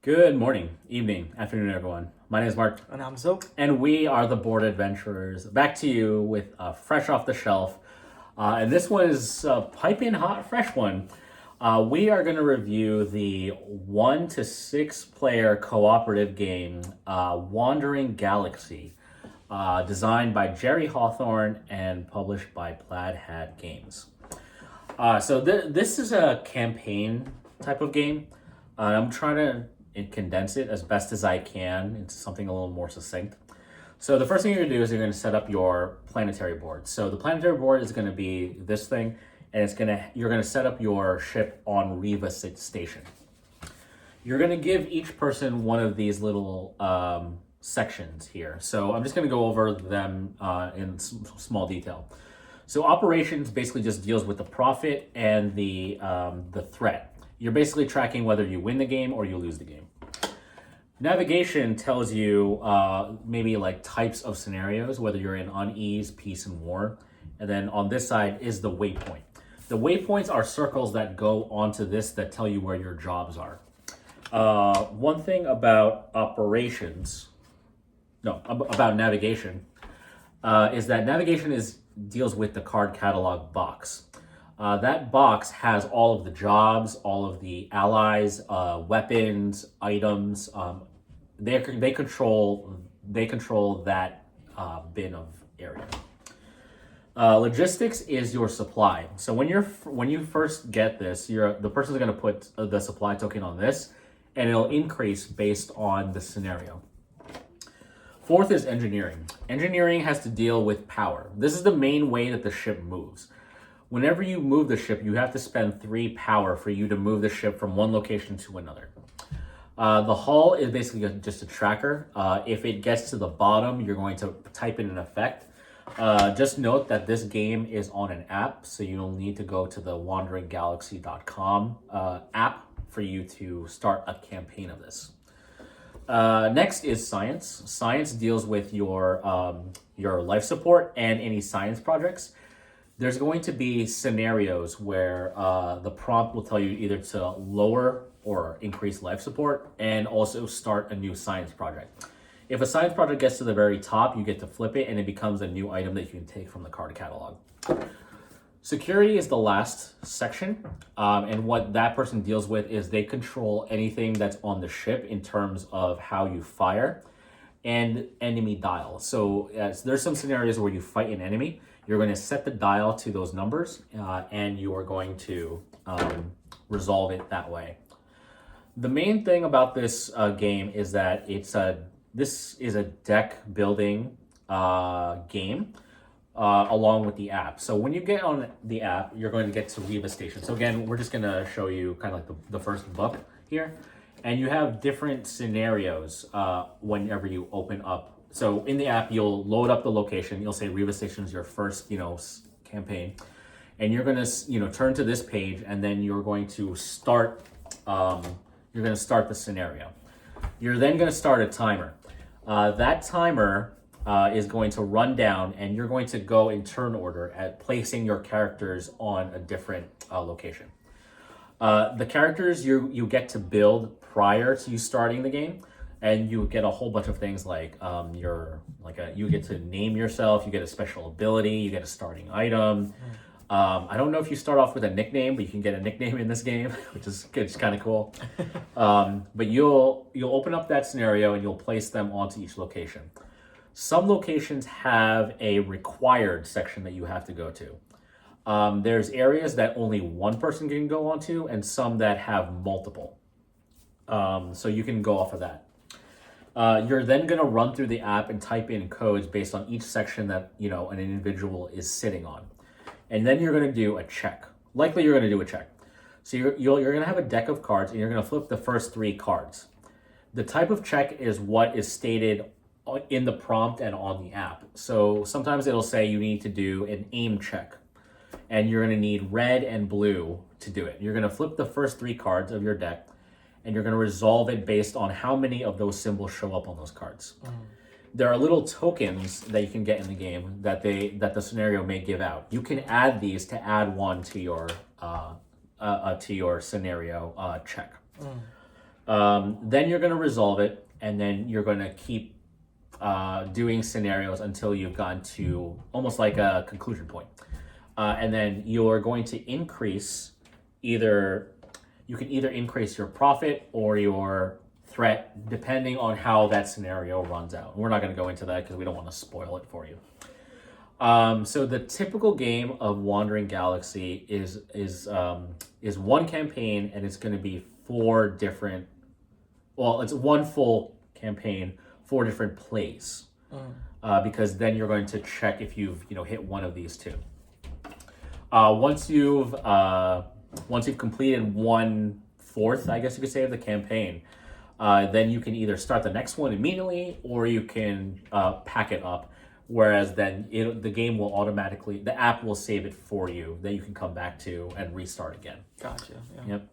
Good morning, evening, afternoon, everyone. My name is Mark, And I'm Zoe. and we are the Board Adventurers. Back to you with a fresh off the shelf, and this one is a piping hot, fresh one. We are going to review the 1 to 6 player cooperative game, Wandering Galaxy, designed by Jerry Hawthorne and published by Plaid Hat Games. This is a campaign type of game. I'm trying to condense it as best as I can into something a little more succinct. So the first thing you're going to do is you're going to set up your planetary board. So the planetary board is going to be this thing, and you're going to set up your ship on Riva Station. You're going to give each person one of these little sections here. So I'm just going to go over them in small detail. So operations basically just deals with the profit and the threat. You're basically tracking whether you win the game or you lose the game. Navigation tells you maybe like types of scenarios, whether you're in unease, peace, and war. And then on this side is the waypoint. The waypoints are circles that go onto this that tell you where your jobs are. One thing about about navigation, is that navigation deals with the card catalog box. That box has all of the jobs, all of the allies, weapons, items. They control that bin of area. Logistics is your supply. So when you first get this, the person's going to put the supply token on this, and it'll increase based on the scenario. Fourth is engineering. Engineering has to deal with power. This is the main way that the ship moves. Whenever you move the ship, you have to spend 3 power for you to move the ship from one location to another. The hull is basically just a tracker. If it gets to the bottom, you're going to type in an effect. Just note that this game is on an app, so you'll need to go to the wanderinggalaxy.com app for you to start a campaign of this. Next is science. Science deals with your life support and any science projects. There's going to be scenarios where the prompt will tell you either to lower or increase life support and also start a new science project. If a science project gets to the very top, you get to flip it and it becomes a new item that you can take from the card catalog. Security is the last section, and what that person deals with is they control anything that's on the ship in terms of how you fire and enemy dial. So there's some scenarios where you fight an enemy. You're going to set the dial to those numbers, and you are going to resolve it that way. The main thing about this game is that this is a deck building game along with the app. So when you get on the app, you're going to get to Riva Station. So again, we're just going to show you kind of like the first book here. And you have different scenarios whenever you open up. So in the app, you'll load up the location. You'll say Riva Station is your first, campaign, and you're gonna, turn to this page, and then you're going to start. You're gonna start the scenario. You're then gonna start a timer. That timer is going to run down, and you're going to go in turn order at placing your characters on a different location. The characters you get to build prior to you starting the game. And you get a whole bunch of things like you get to name yourself, you get a special ability, you get a starting item. I don't know if you start off with a nickname, but you can get a nickname in this game, which is kind of cool. But you'll open up that scenario and you'll place them onto each location. Some locations have a required section that you have to go to. There's areas that only one person can go onto, and some that have multiple. So you can go off of that. You're then going to run through the app and type in codes based on each section that an individual is sitting on, and then you're going to do a check. Likely, you're going to do a check. So you're going to have a deck of cards, and you're going to flip the first 3 cards. The type of check is what is stated in the prompt and on the app. So sometimes it'll say you need to do an aim check, and you're going to need red and blue to do it. You're going to flip the first 3 cards of your deck, and you're going to resolve it based on how many of those symbols show up on those cards. There are little tokens that you can get in the game that the scenario may give out. You can add these to add one to your scenario check. Then you're going to resolve it, and then you're going to keep doing scenarios until you've gotten to almost like a conclusion point. And then you're going to increase you can either increase your profit or your threat depending on how that scenario runs out. We're not going to go into that because we don't want to spoil it for you. So the typical game of Wandering Galaxy is one campaign, and it's going to be four different. Well, it's one full campaign, four different plays, because then you're going to check if you've hit one of these two. Once you've completed 1/4, I guess you could say, of the campaign, then you can either start the next one immediately, or you can pack it up. Whereas then the game will automatically, the app will save it for you that you can come back to and restart again. Gotcha. Yeah. Yep.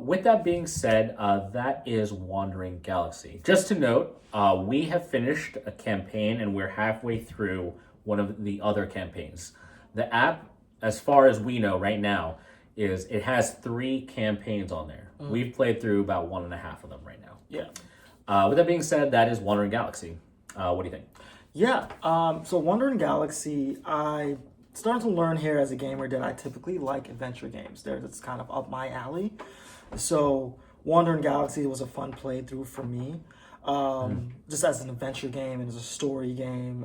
With that being said, that is Wandering Galaxy. Just to note, we have finished a campaign and we're halfway through one of the other campaigns. The app, as far as we know right now, it has 3 campaigns on there. We've played through about 1.5 of them right now. Yeah. With that being said, that is Wandering Galaxy. What do you think? Yeah. So Wandering Galaxy, I started to learn here as a gamer that I typically like adventure games. That's kind of up my alley. So Wandering Galaxy was a fun playthrough for me, just as an adventure game and as a story game.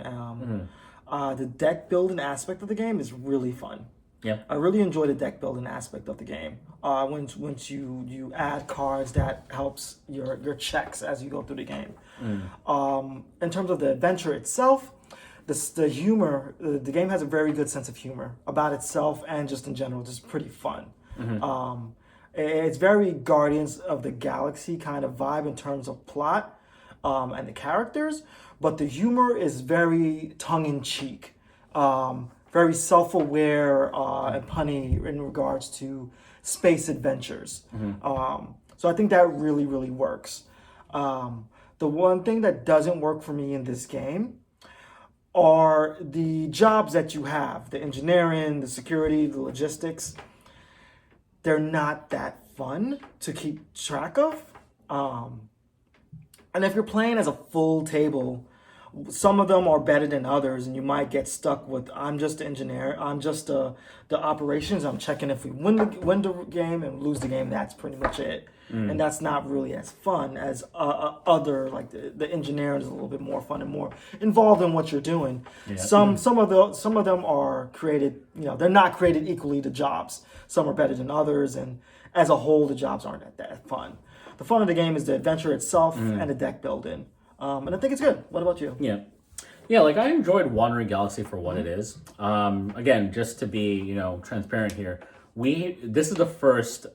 The deck building aspect of the game is really fun. Yeah. I really enjoy the deck building aspect of the game. Once you add cards, that helps your checks as you go through the game. In terms of the adventure itself, the humor, the game has a very good sense of humor about itself and just in general, just pretty fun. It's very Guardians of the Galaxy kind of vibe in terms of plot and the characters, but the humor is very tongue-in-cheek. Very self-aware and punny in regards to space adventures. So I think that really, really works. The one thing that doesn't work for me in this game are the jobs that you have, the engineering, the security, the logistics. They're not that fun to keep track of. And if you're playing as a full table, some of them are better than others, and you might get stuck with, I'm just the engineer, I'm just the operations, I'm checking if we win the game and lose the game, that's pretty much it. And that's not really as fun as other, like the engineer is a little bit more fun and more involved in what you're doing. Yeah. Some of them are created, they're not created equally, the jobs. Some are better than others, and as a whole, the jobs aren't that fun. The fun of the game is the adventure itself and the deck building. And I think it's good. What about you? Yeah, like I enjoyed Wandering Galaxy for what it is. Again, just to be, transparent here, this is the first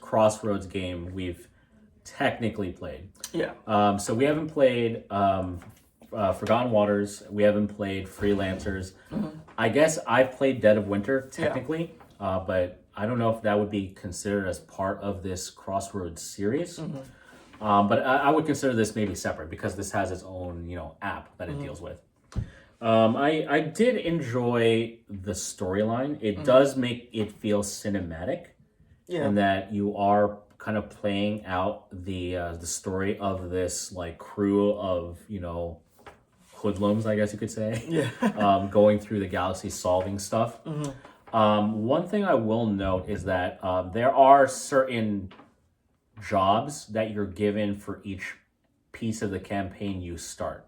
Crossroads game we've technically played. Yeah. So we haven't played Forgotten Waters. We haven't played Freelancers. I guess I've played Dead of Winter technically, but I don't know if that would be considered as part of this Crossroads series. But I would consider this maybe separate because this has its own, app that it deals with. I did enjoy the storyline. It does make it feel cinematic, and that you are kind of playing out the story of this like crew of hoodlums, I guess you could say, going through the galaxy solving stuff. One thing I will note is that there are certain jobs that you're given for each piece of the campaign you start.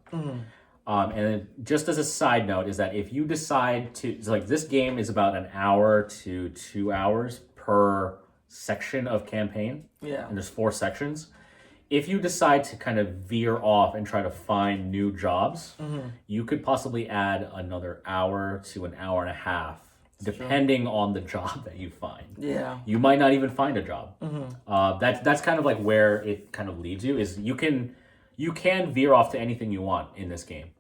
And just as a side note is that if you decide to, like this game is about 1 hour to 2 hours per section of campaign. And there's 4 sections. If you decide to kind of veer off and try to find new jobs, you could possibly add another hour to 1.5 hours. Depending on the job that you find. You might not even find a job. That's kind of like where it kind of leads you, is you can veer off to anything you want in this game.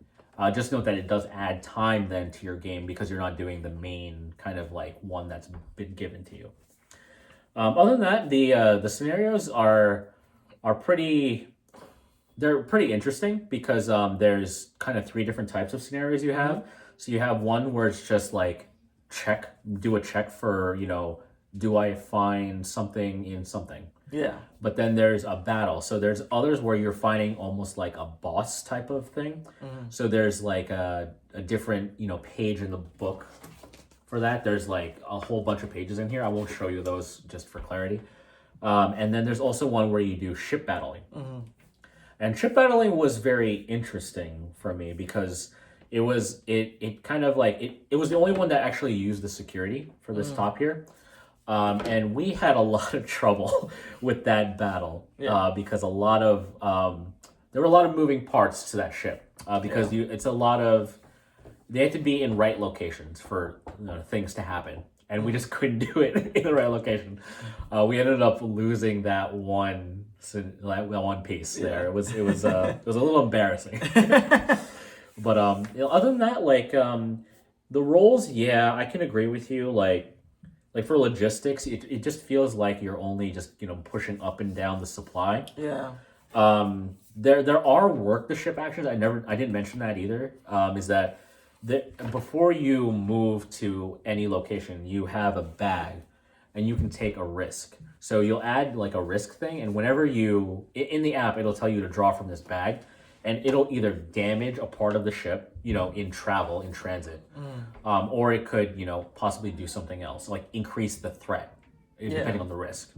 Just note that it does add time then to your game because you're not doing the main kind of like one that's been given to you. Other than that, the scenarios are pretty interesting because there's kind of 3 different types of scenarios you have. So you have one where it's just like do a check for, do I find something in something? Yeah. But then there's a battle. So there's others where you're fighting almost like a boss type of thing. So there's like a different, page in the book for that. There's like a whole bunch of pages in here. I won't show you those just for clarity. And then there's also one where you do ship battling. And ship battling was very interesting for me because it kind of like it was the only one that actually used the security for this top here. And we had a lot of trouble with that battle because there were a lot of moving parts to that ship because it's a lot of they had to be in right locations for things to happen, and we just couldn't do it in the right location. We ended up losing that one piece there. It was a little embarrassing. But other than that, like the roles, yeah, I can agree with you. Like for logistics, it just feels like you're only just pushing up and down the supply. Yeah. There are work the ship actions. I didn't mention that either. Is that before you move to any location, you have a bag, and you can take a risk. So you'll add like a risk thing, and whenever in the app, it'll tell you to draw from this bag, and it'll either damage a part of the ship, in transit, or it could, possibly do something else, like increase the threat, depending on the risk.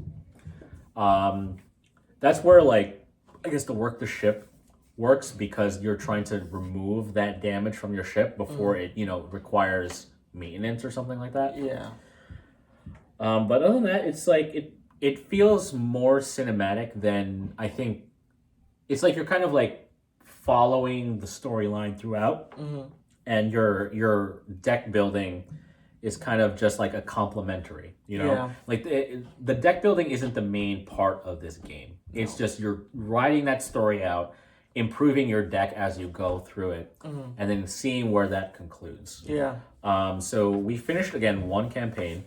That's where, like, I guess the work the ship works because you're trying to remove that damage from your ship before it, requires maintenance or something like that. Yeah. But other than that, it's like it feels more cinematic than I think. It's like you're kind of like following the storyline throughout, and your deck building is kind of just like a complementary. Like the deck building isn't the main part of this game. It's just you're writing that story out, improving your deck as you go through it, and then seeing where that concludes. Yeah. So we finished again one campaign.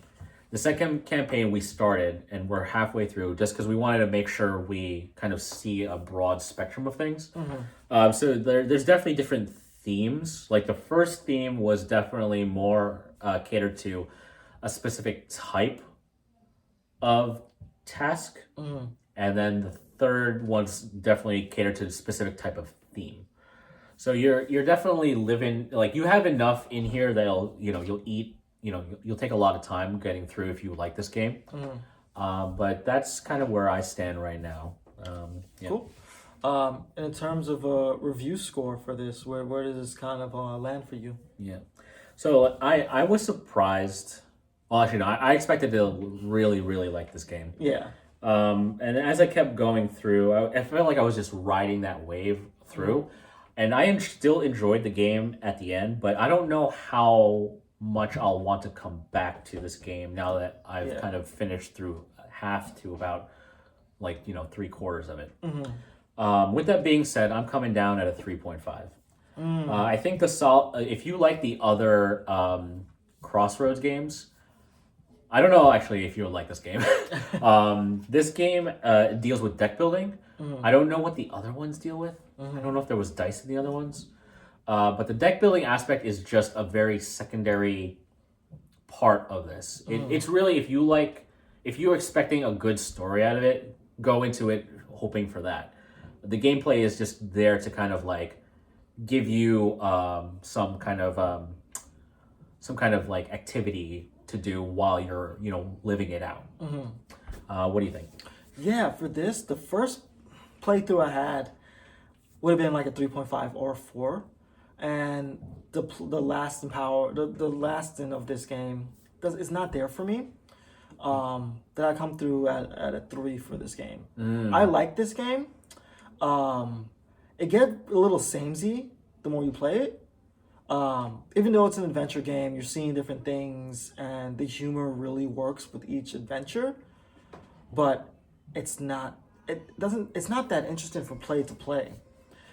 The second campaign we started, and we're halfway through, just because we wanted to make sure we kind of see a broad spectrum of things. So there's definitely different themes. Like the first theme was definitely more catered to a specific type of task, and then the third one's definitely catered to a specific type of theme. So you're definitely living, like, you have enough in here that you'll eat. You'll take a lot of time getting through if you like this game. But that's kind of where I stand right now. Yeah. Cool. And in terms of a review score for this, where does this kind of land for you? Yeah. So I was surprised. Well, actually, no, I expected to really, really like this game. Yeah. And as I kept going through, I felt like I was just riding that wave through. And I still enjoyed the game at the end, but I don't know how much I'll want to come back to this game now that I've kind of finished through half to about like 3/4 of it. With that being said, I'm coming down at a 3.5. I think if you like the other Crossroads games, I don't know actually if you would like this game. This game deals with deck building. I don't know what the other ones deal with. I don't know if there was dice in the other ones. But the deck building aspect is just a very secondary part of this. It's really, if you're expecting a good story out of it, go into it hoping for that. The gameplay is just there to kind of like give you some kind of like activity to do while you're living it out. What do you think? Yeah, for this, the first playthrough I had would have been like a 3.5 or a 4. And the lasting power, the lasting of this game is not there for me. That I come through at a 3 for this game. I like this game. It gets a little samey the more you play it. Even though it's an adventure game, you're seeing different things, and the humor really works with each adventure. But it's not that interesting from play to play.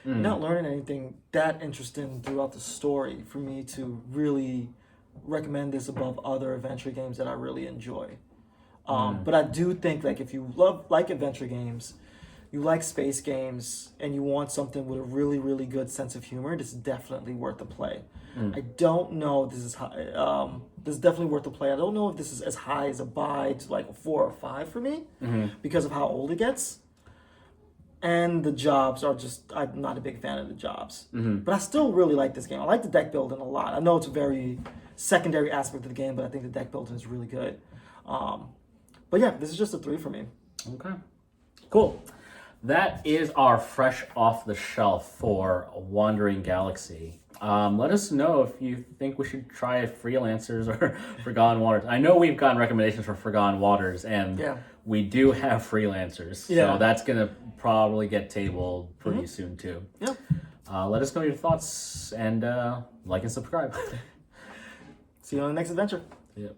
You're not learning anything that interesting throughout the story for me to really recommend this above other adventure games that I really enjoy. But I do think, like, if you like adventure games, you like space games and you want something with a really, really good sense of humor, this is definitely worth a play. I don't know if this is high, this is definitely worth a play. I don't know if this is as high as a buy to like a 4 or 5 for me because of how old it gets. And the jobs are just, I'm not a big fan of the jobs. But I still really like this game. I like the deck building a lot. I know it's a very secondary aspect of the game, but I think the deck building is really good. But yeah, this is just a 3 for me. Okay. Cool. That is our fresh off the shelf for Wandering Galaxy. Let us know if you think we should try Freelancers or Forgotten Waters. I know we've gotten recommendations for Forgotten Waters, and we do have Freelancers. So that's going to probably get tabled pretty soon, too. Yep. Let us know your thoughts and like and subscribe. See you on the next adventure. Yep.